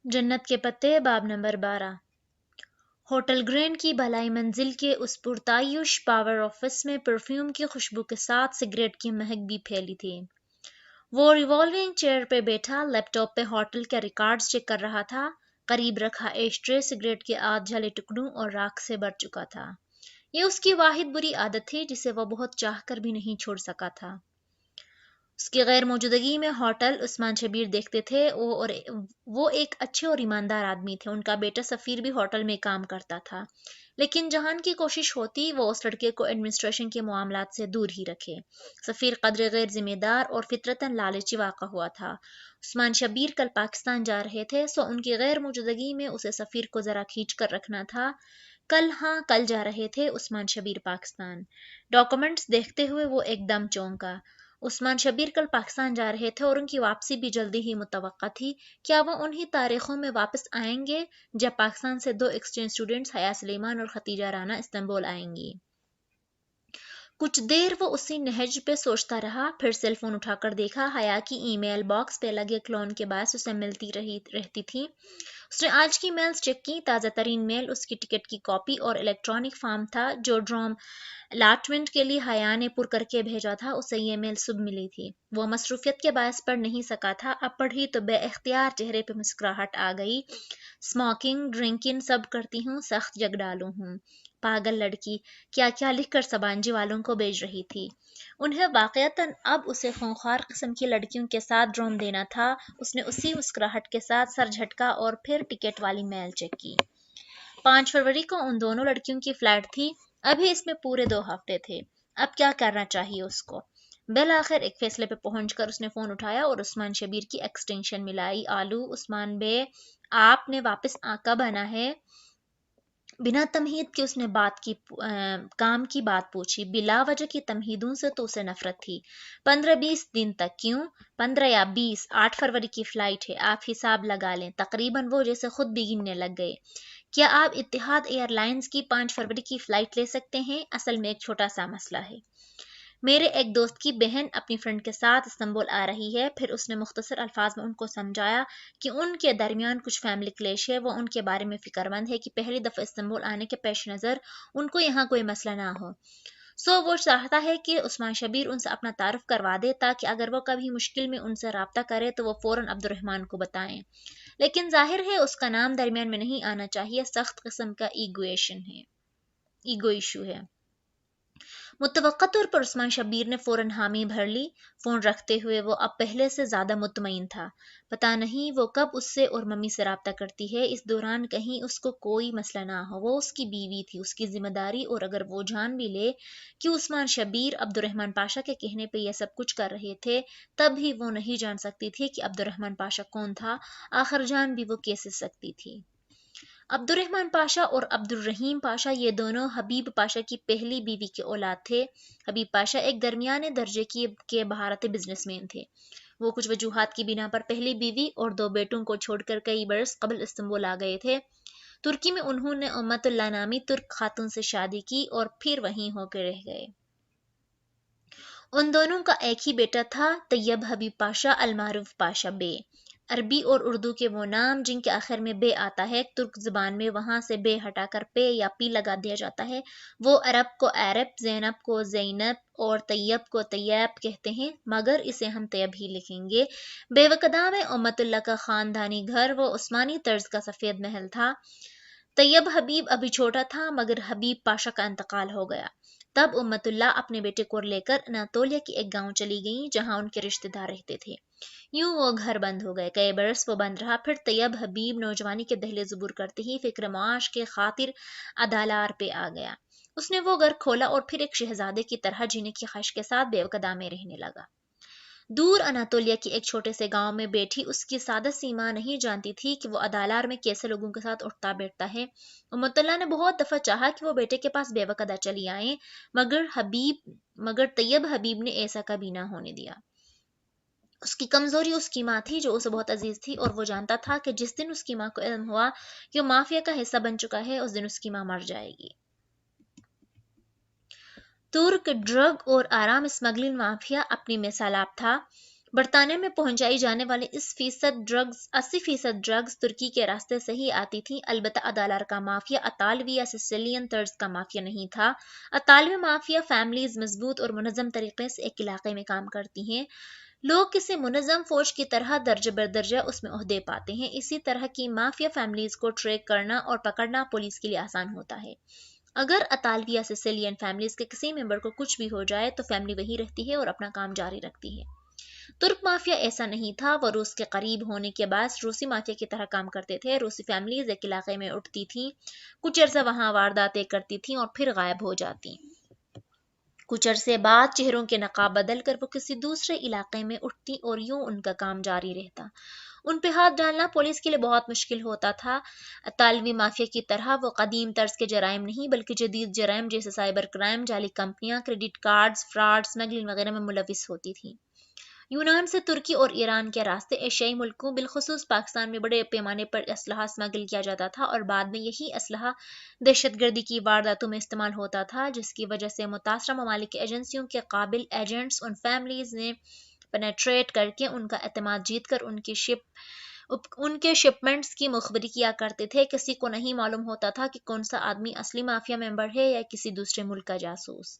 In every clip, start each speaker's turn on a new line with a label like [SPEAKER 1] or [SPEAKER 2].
[SPEAKER 1] جنت کے پتے باب نمبر 12۔ ہوٹل گرینڈ کی بھلائی منزل کے اس پرتعیش پاور آفس میں پرفیوم کی خوشبو کے ساتھ سگریٹ کی مہک بھی پھیلی تھی۔ وہ ریوالونگ چیئر پہ بیٹھا لیپ ٹاپ پہ ہوٹل کے ریکارڈز چیک کر رہا تھا۔ قریب رکھا ایش ٹرے سگریٹ کے آدھ جلے ٹکڑوں اور راکھ سے بھر چکا تھا۔ یہ اس کی واحد بری عادت تھی جسے وہ بہت چاہ کر بھی نہیں چھوڑ سکا تھا۔ اس کی غیر موجودگی میں ہوٹل عثمان شبیر دیکھتے تھے وہ ایک اچھے اور ایماندار آدمی تھے۔ ان کا بیٹا سفیر بھی ہوٹل میں کام کرتا تھا، لیکن جہان کی کوشش ہوتی وہ اس لڑکے کو ایڈمنسٹریشن کے معاملات سے دور ہی رکھے۔ سفیر قدر غیر ذمہ دار اور فطرتاً لالچی واقع ہوا تھا۔ عثمان شبیر کل پاکستان جا رہے تھے، سو ان کی غیر موجودگی میں اسے سفیر کو ذرا کھینچ کر رکھنا تھا۔ کل جا رہے تھے عثمان شبیر پاکستان۔ ڈاکومنٹس دیکھتے ہوئے وہ ایک دم چونکا۔ عثمان شبیر کل پاکستان جا رہے تھے اور ان کی واپسی بھی جلدی ہی متوقع تھی۔ کیا وہ انہی تاریخوں میں واپس آئیں گے جب پاکستان سے 2 ایکسچینج اسٹوڈنٹس حیا سلیمان اور ختیجہ رانا استنبول آئیں گی؟ کچھ دیر وہ اسی نہج پہ سوچتا رہا، پھر سیل فون اٹھا کر دیکھا۔ حیا کی ای میل باکس پہ لگے کلون کے باعث اسے ملتی رہتی تھی۔ اس نے آج کی میلز چیک کی۔ تازہ ترین میل اس کی ٹکٹ کی کاپی اور الیکٹرانک فارم تھا جو ڈروم الاٹمنٹ کے لیے حیا نے پر کر کے بھیجا تھا۔ اسے یہ میل صبح ملی تھی۔ وہ مصروفیت کے باعث پڑھ نہیں سکا تھا، اب پڑھی تو بے اختیار چہرے پہ مسکراہٹ آ گئی۔ اسموکنگ ڈرنکنگ سب کرتی ہوں، سخت جگ ڈالوں ہوں۔ پاگل لڑکی، کیا کیا لکھ کر سبانجی والوں کو بھیج رہی تھی۔ انہیں واقعتاً اب اسے خونخوار قسم کی لڑکیوں کے ساتھ ڈروم دینا تھا۔ اس نے اسی مسکراہٹ کے ساتھ سر جھٹکا اور پھر ٹکٹ والی میل چیک کی۔ 5 فروری کو ان دونوں لڑکیوں کی فلائٹ تھی۔ ابھی اس میں پورے 2 ہفتے تھے۔ اب کیا کرنا چاہیے اس کو؟ بالآخر ایک فیصلے پہ پہنچ کر اس نے فون اٹھایا اور عثمان شبیر کی ایکسٹینشن ملائی۔ آلو عثمان بے، آپ نے واپس کب آنا ہے؟ بنا تمہید کے اس نے کام کی بات پوچھی۔ بلا وجہ کی تمہیدوں سے تو اسے نفرت تھی۔ 15-20 دن تک کیوں؟ 15 یا 20، 8 فروری کی فلائٹ ہے، آپ حساب لگا لیں۔ تقریباً وہ جیسے خود بھی گننے لگ گئے۔ کیا آپ اتحاد ایئر لائنز کی 5 فروری کی فلائٹ لے سکتے ہیں؟ اصل میں ایک چھوٹا سا مسئلہ ہے۔ میرے ایک دوست کی بہن اپنی فرینڈ کے ساتھ استنبول آ رہی ہے۔ پھر اس نے مختصر الفاظ میں ان کو سمجھایا کہ ان کے درمیان کچھ فیملی کلیش ہے۔ وہ ان کے بارے میں فکر مند ہے کہ پہلی دفعہ استنبول آنے کے پیش نظر ان کو یہاں کوئی مسئلہ نہ ہو۔ سو وہ چاہتا ہے کہ عثمان شبیر ان سے اپنا تعارف کروا دے تاکہ اگر وہ کبھی مشکل میں ان سے رابطہ کرے تو وہ فوراً عبد الرحمن کو بتائیں۔ لیکن ظاہر ہے اس کا نام درمیان میں نہیں آنا چاہیے، سخت قسم کا ایگو ایشو ہے۔ متوقع طور پر عثمان شبیر نے فوراً حامی بھر لی۔ فون رکھتے ہوئے وہ اب پہلے سے زیادہ مطمئن تھا۔ پتہ نہیں وہ کب اس سے اور ممی سے رابطہ کرتی ہے، اس دوران کہیں اس کو کوئی مسئلہ نہ ہو۔ وہ اس کی بیوی تھی، اس کی ذمہ داری، اور اگر وہ جان بھی لے کہ عثمان شبیر عبد الرحمن پاشا کے کہنے پہ یہ سب کچھ کر رہے تھے، تب بھی وہ نہیں جان سکتی تھی کہ عبد الرحمن پاشا کون تھا۔ آخر جان بھی وہ کیسے سکتی تھی؟ عبد الرحمن پاشا اور عبد الرحیم پاشا یہ دونوں حبیب پاشا کی پہلی بیوی کے اولاد تھے۔ حبیب پاشا ایک درمیانے درجے کے بھارت بزنس مین تھے۔ وہ کچھ وجوہات کی بنا پر پہلی بیوی اور 2 بیٹوں کو چھوڑ کر کئی برس قبل استنبول آ گئے تھے۔ ترکی میں انہوں نے امت اللہ نامی ترک خاتون سے شادی کی اور پھر وہیں ہو کے رہ گئے۔ ان دونوں کا ایک ہی بیٹا تھا، طیب حبیب پاشا المعروف پاشا بے۔ عربی اور اردو کے وہ نام جن کے آخر میں بے آتا ہے، ترک زبان میں وہاں سے بے ہٹا کر پے یا پی لگا دیا جاتا ہے۔ وہ عرب کو عرب، زینب کو زینب اور طیب کو طیب کہتے ہیں، مگر اسے ہم طیب ہی لکھیں گے۔ بے وقدام امت اللہ کا خاندانی گھر وہ عثمانی طرز کا سفید محل تھا۔ طیب حبیب ابھی چھوٹا تھا مگر حبیب پاشا کا انتقال ہو گیا۔ تب امت اللہ اپنے بیٹے کو لے کر اناطولیہ کی ایک گاؤں چلی گئیں جہاں ان کے رشتہ دار رہتے تھے۔ یوں وہ گھر بند ہو گئے۔ کئی برس وہ بند رہا۔ پھر طیب حبیب نوجوانی کے دہلیز عبور کرتے ہی فکر معاش کے خاطر ادالار پہ آ گیا۔ اس نے وہ گھر کھولا اور پھر ایک شہزادے کی طرح جینے کی خواہش کے ساتھ بے وقدا میں رہنے لگا۔ دور اناطولیہ کی ایک چھوٹے سے گاؤں میں بیٹھی اس کی سادہ سی ماں نہیں جانتی تھی کہ وہ ادالار میں کیسے لوگوں کے ساتھ اٹھتا بیٹھتا ہے۔ امت اللہ نے بہت دفعہ چاہا کہ وہ بیٹے کے پاس بے وقدا چلی آئیں، مگر طیب حبیب نے ایسا کبھی نہ ہونے دیا۔ اس کی کمزوری اس کی ماں تھی جو اسے بہت عزیز تھی، اور وہ جانتا تھا کہ جس دن اس کی ماں کو علم ہوا کہ وہ مافیا کا حصہ بن چکا ہے، اس دن اس کی ماں مر جائے گی۔ ترک ڈرگ اور آرام اسمگلنگ مافیا اپنی میں سیلاب تھا۔ برطانیہ میں پہنچائی جانے والی 80% ڈرگز ترکی کے راستے سے ہی آتی تھیں، البتہ ادالار کا مافیا اطالوی یا سسیلین طرز کا مافیا نہیں تھا۔ اطالوی مافیا فیملیز مضبوط اور منظم طریقے سے ایک علاقے میں کام کرتی ہیں۔ لوگ کسی منظم فوج کی طرح درجہ بدرجہ اس میں عہدے پاتے ہیں۔ اسی طرح کی مافیا فیملیز کو ٹریک کرنا اور پکڑنا پولیس کے لیے آسان ہوتا ہے۔ اگر اطالوی یا سسیلین فیملیز کے کسی ممبر کو کچھ بھی ہو جائے تو فیملی وہی رہتی ہے اور اپنا کام جاری رکھتی ہے۔ ترک مافیا ایسا نہیں تھا، وہ روس کے قریب ہونے کے باعث روسی مافیا کی طرح کام کرتے تھے۔ روسی فیملیز ایک علاقے میں اٹھتی تھیں، کچھ عرصہ وہاں وارداتیں کرتی تھیں اور پھر غائب ہو جاتی۔ کچھ عرصے بعد چہروں کے نقاب بدل کر وہ کسی دوسرے علاقے میں اٹھتی اور یوں ان کا کام جاری رہتا۔ ان پہ ہاتھ ڈالنا پولیس کے لیے بہت مشکل ہوتا تھا۔ اطالوی مافیا کی طرح وہ قدیم طرز کے جرائم نہیں بلکہ جدید جرائم جیسے سائبر کرائم، جعلی کمپنیاں، کریڈٹ کارڈز، فراڈ، اسمگلنگ وغیرہ میں ملوث ہوتی تھیں۔ یونان سے ترکی اور ایران کے راستے ایشیائی ملکوں بالخصوص پاکستان میں بڑے پیمانے پر اسلحہ اسمگل کیا جاتا تھا اور بعد میں یہی اسلحہ دہشت گردی کی وارداتوں میں استعمال ہوتا تھا، جس کی وجہ سے متاثرہ ممالک کی ایجنسیوں کے قابل ایجنٹس ان فیملیز نے پینیٹریٹ کر کے ان کا اعتماد جیت کر ان کے شپمنٹس کی مخبری کیا کرتے تھے۔ کسی کو نہیں معلوم ہوتا تھا کہ کون سا آدمی اصلی مافیا ممبر ہے یا کسی دوسرے ملک کا جاسوس۔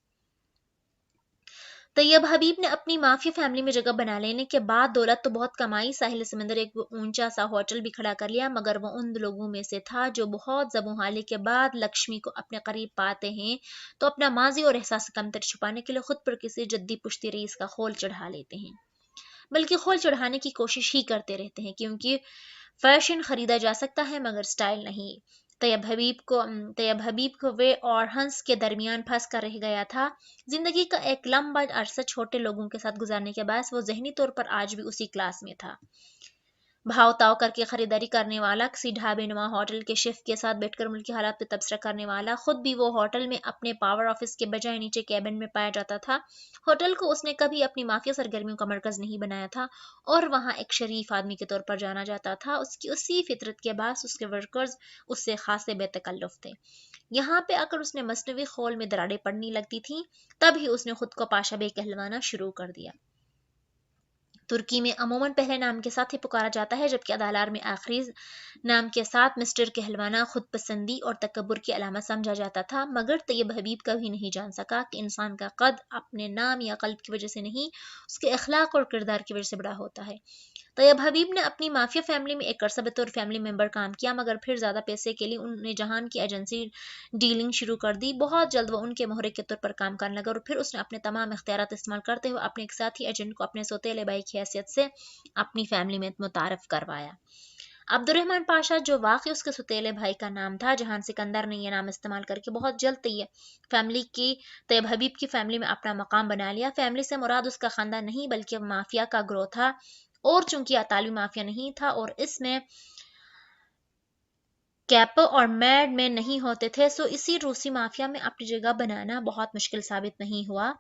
[SPEAKER 1] طیب حبیب نے اپنی مافیا فیملی میں جگہ بنا لینے کے بعد دولت تو بہت کمائی، ساحل سمندر ایک اونچا سا ہوٹل بھی کھڑا کر لیا، مگر وہ ان لوگوں میں سے تھا جو بہت زبوں حالی کے بعد لکشمی کو اپنے قریب پاتے ہیں تو اپنا ماضی اور احساس کمتر چھپانے کے لیے خود پر کسی جدی پشتی رئیس کا خول چڑھا لیتے ہیں، بلکہ خول چڑھانے کی کوشش ہی کرتے رہتے ہیں، کیونکہ فیشن خریدا جا سکتا ہے مگر سٹائل نہیں۔ طیب حبیب کو وے اور ہنس کے درمیان پھنس کر رہ گیا تھا۔ زندگی کا ایک لمبا عرصہ چھوٹے لوگوں کے ساتھ گزارنے کے باعث وہ ذہنی طور پر آج بھی اسی کلاس میں تھا۔ بھاؤ تاؤ کر کے خریداری کرنے والا، کسی ڈھابے نما ہوٹل کے شیف کے ساتھ بیٹھ کر ملکی حالات پہ تبصرہ کرنے والا، خود بھی وہ ہوٹل میں اپنے پاور آفس کے بجائے نیچے کیبن میں پایا جاتا تھا۔ ہوٹل کو اس نے کبھی اپنی مافیا سرگرمیوں کا مرکز نہیں بنایا تھا اور وہاں ایک شریف آدمی کے طور پر جانا جاتا تھا۔ اس کی اسی فطرت کے باعث اس کے ورکرز اس سے خاصے بے تکلف تھے۔ یہاں پہ اگر اس نے مصنوعی خول میں دراڑیں پڑنی لگتی تھیں تب ہی اس نے خود کو پاشا بے کہلوانا شروع کر دیا۔ ترکی میں عموماً پہلے نام کے ساتھ ہی پکارا جاتا ہے، جبکہ ادالار میں آخری نام کے ساتھ مسٹر کہلوانا خود پسندی اور تکبر کی علامت سمجھا جاتا تھا، مگر طیب حبیب کبھی نہیں جان سکا کہ انسان کا قد اپنے نام یا قلب کی وجہ سے نہیں، اس کے اخلاق اور کردار کی وجہ سے بڑا ہوتا ہے۔ طیب حبیب نے اپنی مافیا فیملی میں ایک عرصہ بطور فیملی ممبر کام کیا، مگر پھر زیادہ پیسے کے لیے انہوں نے جہان کی ایجنسی ڈیلنگ شروع کر دی۔ بہت جلد وہ ان کے مہرے کے طور پر کام کرنے لگا اور پھر اس نے اپنے تمام اختیارات استعمال کرتے ہوئے اپنے ایک ساتھی ایجنٹ کو اپنے سوتیلے بھائی کی حیثیت سے اپنی فیملی میں متعارف کروایا۔ عبد الرحمن پاشا، جو واقعی اس کے سوتیلے بھائی کا نام تھا، جہان سکندر نے یہ نام استعمال کر کے بہت جلد طیب حبیب کی فیملی میں اپنا مقام بنا لیا۔ فیملی سے مراد اس کا خاندان نہیں بلکہ مافیا کا گروہ تھا، اور چونکہ اطالوی مافیا نہیں تھا اور اس میں کیپو اور میڈ میں نہیں ہوتے تھے، سو اسی روسی مافیا میں اپنی جگہ بنانا بہت مشکل ثابت نہیں ہوا۔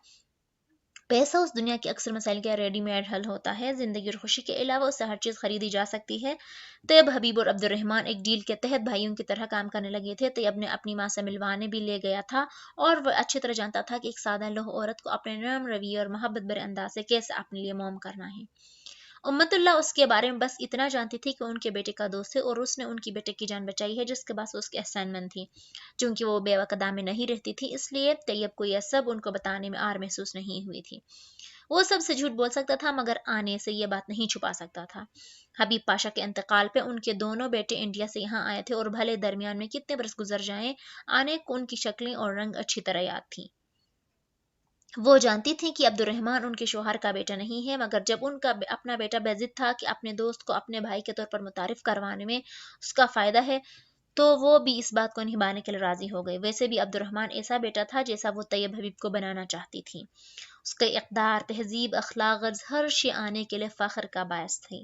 [SPEAKER 1] پیسہ اس دنیا کے اکثر مسائل کا ریڈی میڈ حل ہوتا ہے، زندگی اور خوشی کے علاوہ اس سے ہر چیز خریدی جا سکتی ہے۔ طیب حبیب اور عبد الرحمن ایک ڈیل کے تحت بھائیوں کی طرح کام کرنے لگے تھے۔ طیب نے اپنی ماں سے ملوانے بھی لے گیا تھا اور وہ اچھی طرح جانتا تھا کہ ایک سادہ لوح عورت کو اپنے نرم رویے اور محبت بھرے انداز سے کیسے اپنے لیے موم کرنا ہے۔ امت اللہ اس کے بارے میں بس اتنا جانتی تھی کہ ان کے بیٹے کا دوست ہے اور اس نے ان کی بیٹے کی جان بچائی ہے، جس کے بعد اس کے احسان مند تھی۔ چونکہ وہ بیوہ قدام میں نہیں رہتی تھی، اس لیے طیب کو یہ سب ان کو بتانے میں آر محسوس نہیں ہوئی تھی۔ وہ سب سے جھوٹ بول سکتا تھا مگر آنے سے یہ بات نہیں چھپا سکتا تھا۔ حبیب پاشا کے انتقال پہ ان کے دونوں بیٹے انڈیا سے یہاں آئے تھے اور بھلے درمیان میں کتنے برس گزر جائیں، آنے کو ان کی شکلیں اور رنگ اچھی طرح یاد تھیں۔ وہ جانتی تھیں کہ عبد الرحمن ان کے شوہر کا بیٹا نہیں ہے، مگر جب ان کا اپنا بیٹا بے ضد تھا کہ اپنے دوست کو اپنے بھائی کے طور پر متعارف کروانے میں اس کا فائدہ ہے، تو وہ بھی اس بات کو نبھانے کے لیے راضی ہو گئے۔ ویسے بھی عبد الرحمن ایسا بیٹا تھا جیسا وہ طیب حبیب کو بنانا چاہتی تھی۔ اس کے اقدار، تہذیب، اخلاق، غرض ہر شے آنے کے لیے فخر کا باعث تھی۔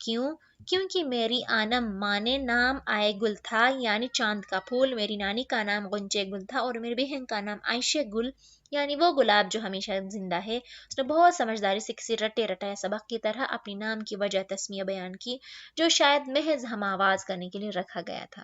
[SPEAKER 1] کیوں؟ کیونکہ میری آنم مانے نام آئے گل تھا، یعنی چاند کا پھول، میری نانی کا نام غنچے گل تھا، اور میری بہن کا نام عائشہ گل، یعنی وہ گلاب جو ہمیشہ زندہ ہے۔ اس نے بہت سمجھداری سے کسی رٹے رٹائے سبق کی طرح اپنی نام کی وجہ تسمیہ بیان کی، جو شاید محض ہم آواز کرنے کے لیے رکھا گیا تھا۔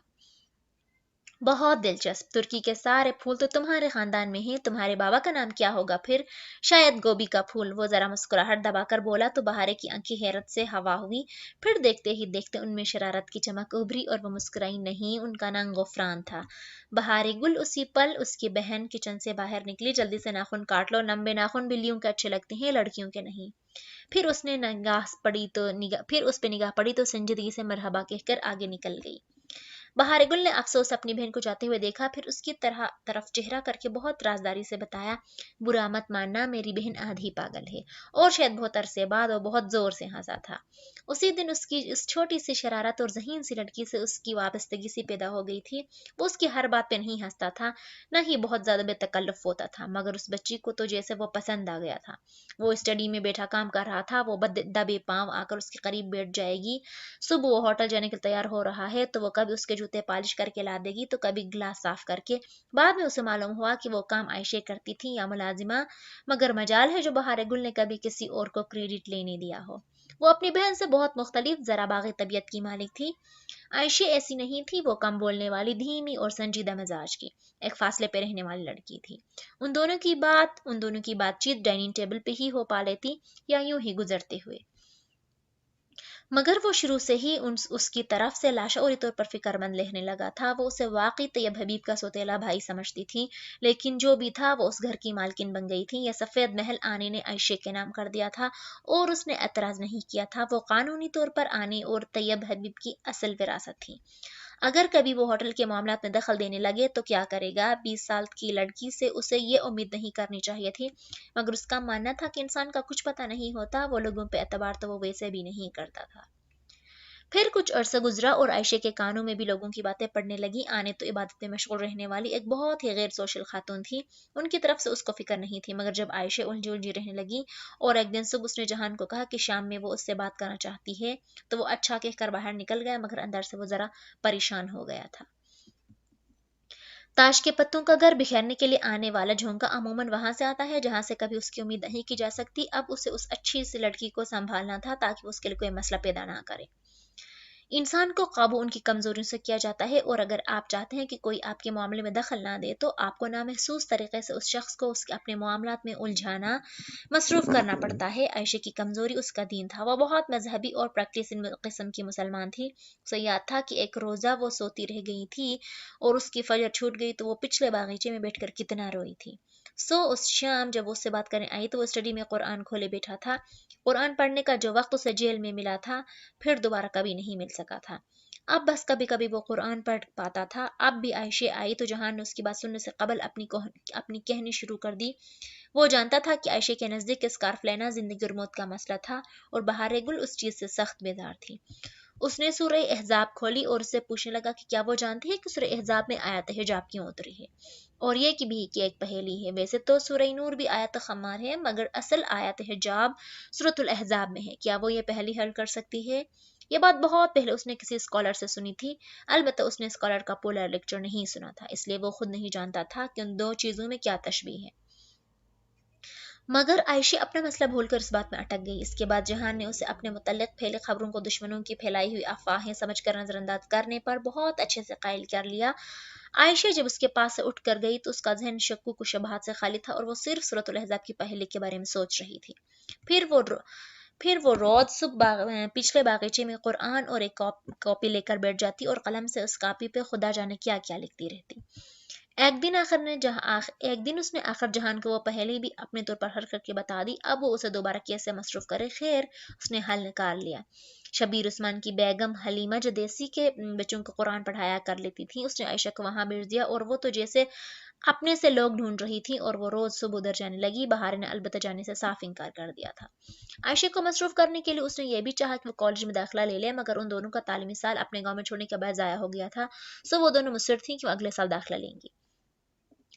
[SPEAKER 1] بہت دلچسپ، ترکی کے سارے پھول تو تمہارے خاندان میں ہیں، تمہارے بابا کا نام کیا ہوگا پھر؟ شاید گوبھی کا پھول، وہ ذرا مسکراہٹ دبا کر بولا تو بہارے کی آنکھیں حیرت سے ہوا ہوئی، پھر دیکھتے ہی دیکھتے ان میں شرارت کی چمک ابھری اور وہ مسکرائی، نہیں، ان کا نام غفران تھا۔ بہارے گل اسی پل اس کی بہن کچن سے باہر نکلی، جلدی سے ناخن کاٹ لو، لمبے ناخن بلیوں کے اچھے لگتے ہیں، لڑکیوں کے نہیں۔ پھر اس پہ نگاہ پڑی تو سنجیدگی سے مرحبا کہہ کر آگے نکل گئی۔ بہار گل نے افسوس اپنی بہن کو جاتے ہوئے دیکھا، پھر اس کی طرف چہرہ کر کے بہت رازداری سے بتایا، برا مت ماننا، میری بہن آدھی پاگل ہے، اور شاید بہت عرصے بعد وہ بہت زور سے ہنسا تھا۔ اسی دن اس کی اس چھوٹی سی شرارت اور ذہین سی لڑکی سے اس کی وابستگی سی پیدا ہو گئی تھی۔ وہ اس کی ہر بات پہ نہیں ہنستا تھا، نہ ہی بہت زیادہ بے تکلف ہوتا تھا، مگر اس بچی کو تو جیسے وہ پسند آ گیا تھا۔ وہ اسٹڈی میں بیٹھا کام کر رہا تھا، وہ دبے پاؤں آ کر اس کے قریب بیٹھ جائے گی۔ صبح وہ ہوٹل جانے کے لیے تیار ہو رہا ہے تو وہ کبھی اس کے جوتے پالش کر کے لا دے گی تو کبھی گلاس صاف کر کے۔ بعد میں اسے معلوم ہوا کہ وہ کام عائشہ کرتی تھی یا ملازمہ، مگر مجال ہے جو بہار گل نے کبھی کسی اور کو کریڈٹ لینے دیا ہو۔ وہ اپنی بہن سے بہت مختلف، ذرا باغی طبیعت کی مالک تھی۔ عائشہ ایسی نہیں تھی، وہ کم بولنے والی، دھیمی اور سنجیدہ مزاج کی، ایک فاصلے پہ رہنے والی لڑکی تھی۔ ان دونوں کی بات چیت ڈائننگ ٹیبل پہ ہی ہو پا لیتی یا یوں ہی گزرتے ہوئے، مگر وہ شروع سے ہی اس کی طرف سے لاشعوری طور پر فکر مند رہنے لگا تھا۔ وہ اسے واقعی طیب حبیب کا سوتیلا بھائی سمجھتی تھی، لیکن جو بھی تھا وہ اس گھر کی مالکن بن گئی تھی۔ یہ سفید محل آنے نے عائشہ کے نام کر دیا تھا اور اس نے اعتراض نہیں کیا تھا، وہ قانونی طور پر آنے اور طیب حبیب کی اصل وراثت تھی۔ اگر کبھی وہ ہوٹل کے معاملات میں دخل دینے لگے تو کیا کرے گا؟ 20 سال کی لڑکی سے اسے یہ امید نہیں کرنی چاہیے تھی، مگر اس کا ماننا تھا کہ انسان کا کچھ پتہ نہیں ہوتا، وہ لوگوں پہ اعتبار تو وہ ویسے بھی نہیں کرتا تھا۔ پھر کچھ عرصہ گزرا اور عائشہ کے کانوں میں بھی لوگوں کی باتیں پڑنے لگی۔ آنے تو عبادت میں مشغول رہنے والی ایک بہت ہی غیر سوشل خاتون تھی، ان کی طرف سے اس کو فکر نہیں تھی، مگر جب عائشہ الجھی رہنے لگی اور ایک دن صبح اس نے جہان کو کہا کہ شام میں وہ اس سے بات کرنا چاہتی ہے تو وہ اچھا کہہ کر باہر نکل گیا، مگر اندر سے وہ ذرا پریشان ہو گیا تھا۔ تاش کے پتوں کا گھر بکھیرنے کے لیے آنے والا جھونکا عموماً وہاں سے آتا ہے جہاں سے کبھی اس کی امید نہیں کی جا سکتی۔ اب اسے اس اچھی سی لڑکی کو سنبھالنا تھا تاکہ وہ اس کے لیے کوئی مسئلہ پیدا نہ کرے۔ انسان کو قابو ان کی کمزوریوں سے کیا جاتا ہے، اور اگر آپ چاہتے ہیں کہ کوئی آپ کے معاملے میں دخل نہ دے تو آپ کو نامحسوس طریقے سے اس شخص کو اس کے اپنے معاملات میں الجھانا، مصروف کرنا پڑتا ہے۔ عائشہ کی کمزوری اس کا دین تھا، وہ بہت مذہبی اور پریکٹسنگ قسم کی مسلمان تھی۔ اسے یاد تھا کہ ایک روزہ وہ سوتی رہ گئی تھی اور اس کی فجر چھوٹ گئی تو وہ پچھلے باغیچے میں بیٹھ کر کتنا روئی تھی۔ اس شام جب وہ اس سے بات کرنے آئی تو وہ اسٹڈی میں قرآن کھولے بیٹھا تھا، قرآن پڑھنے کا جو وقت اسے جیل میں ملا تھا پھر دوبارہ کبھی نہیں مل سکا تھا۔ اب بس کبھی کبھی وہ قرآن پڑھ پاتا تھا۔ اب بھی عائشہ آئی تو جہان نے اس کی بات سننے سے قبل اپنی کہنی شروع کر دی۔ وہ جانتا تھا کہ عائشہ کے نزدیک اسکارف لینا زندگی اور موت کا مسئلہ تھا، اور بہار گل اس چیز سے سخت بیزار تھی۔ اس نے سورہ احزاب کھولی اور اس سے پوچھنے لگا کہ کیا وہ جانتی ہے کہ سورہ احزاب میں آیت حجاب کیوں اتری ہے، اور یہ کہ ایک پہیلی ہے۔ ویسے تو سورہ نور بھی آیت خمار ہے، مگر اصل آیت حجاب سورۃ الاحزاب میں ہے، کیا وہ یہ پہلی حل کر سکتی ہے؟ یہ بات بہت پہلے اس نے کسی اسکالر سے سنی تھی، البتہ اس نے اسکالر کا پورا لیکچر نہیں سنا تھا، اس لیے وہ خود نہیں جانتا تھا کہ ان دو چیزوں میں کیا تشبیہ ہے۔ مگر عائشہ اپنا مسئلہ بھول کر اس بات میں اٹک گئی۔ اس کے بعد جہان نے اسے اپنے متعلق پھیلے خبروں کو دشمنوں کی پھیلائی ہوئی افواہیں سمجھ کر نظر انداز کرنے پر بہت اچھے سے قائل کر لیا۔ عائشہ جب اس کے پاس سے اٹھ کر گئی تو اس کا ذہن شکوک و شبہات سے خالی تھا اور وہ صرف سورۃ الاحزاب کی پہلی کے بارے میں سوچ رہی تھی۔ پھر وہ روز صبح پچھلے باغیچے میں قرآن اور ایک کاپی لے کر بیٹھ جاتی اور قلم سے اس کاپی پہ خدا جانے کیا کیا لکھتی رہتی۔ ایک دن اس نے آخر جہان کو وہ پہلے بھی اپنے طور پر حل کر کے بتا دی، اب وہ اسے دوبارہ کیسے مصروف کرے۔ خیر، اس نے حل نکال لیا۔ شبیر عثمان کی بیگم حلیمہ جو دیسی کے بچوں کو قرآن پڑھایا کر لیتی تھی، اس نے عائشہ کو وہاں بھیج دیا اور وہ تو جیسے اپنے سے لوگ ڈھونڈ رہی تھی، اور وہ روز صبح ادھر جانے لگی۔ بہار نے البتہ جانے سے صاف انکار کر دیا تھا۔ عائشہ کو مصروف کرنے کے لیے اس نے یہ بھی چاہا کہ وہ کالج میں داخلہ لے لے، مگر ان دونوں کا تعلیمی سال اپنے گاؤں میں چھوڑنے کے بعد ضائع ہو گیا تھا، وہ دونوں مصر تھیں کہ وہ اگلے سال داخلہ لیں گی۔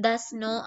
[SPEAKER 1] 10, 9,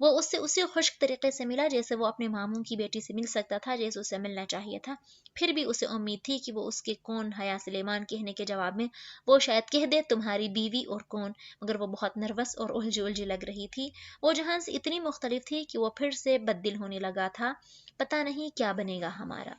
[SPEAKER 1] وہ اس سے اسی خشک طریقے سے ملا جیسے وہ اپنے ماموں کی بیٹی سے مل سکتا تھا، جیسے اسے ملنا چاہیے تھا۔ پھر بھی اسے امید تھی کہ وہ اس کے کون حیا سلیمان کہنے کے جواب میں وہ شاید کہہ دے تمہاری بیوی اور کون، مگر وہ بہت نروس اور الجھی الجھی لگ رہی تھی۔ وہ جہاں سے اتنی مختلف تھی کہ وہ پھر سے بد دل ہونے لگا تھا۔ پتہ نہیں کیا بنے گا ہمارا۔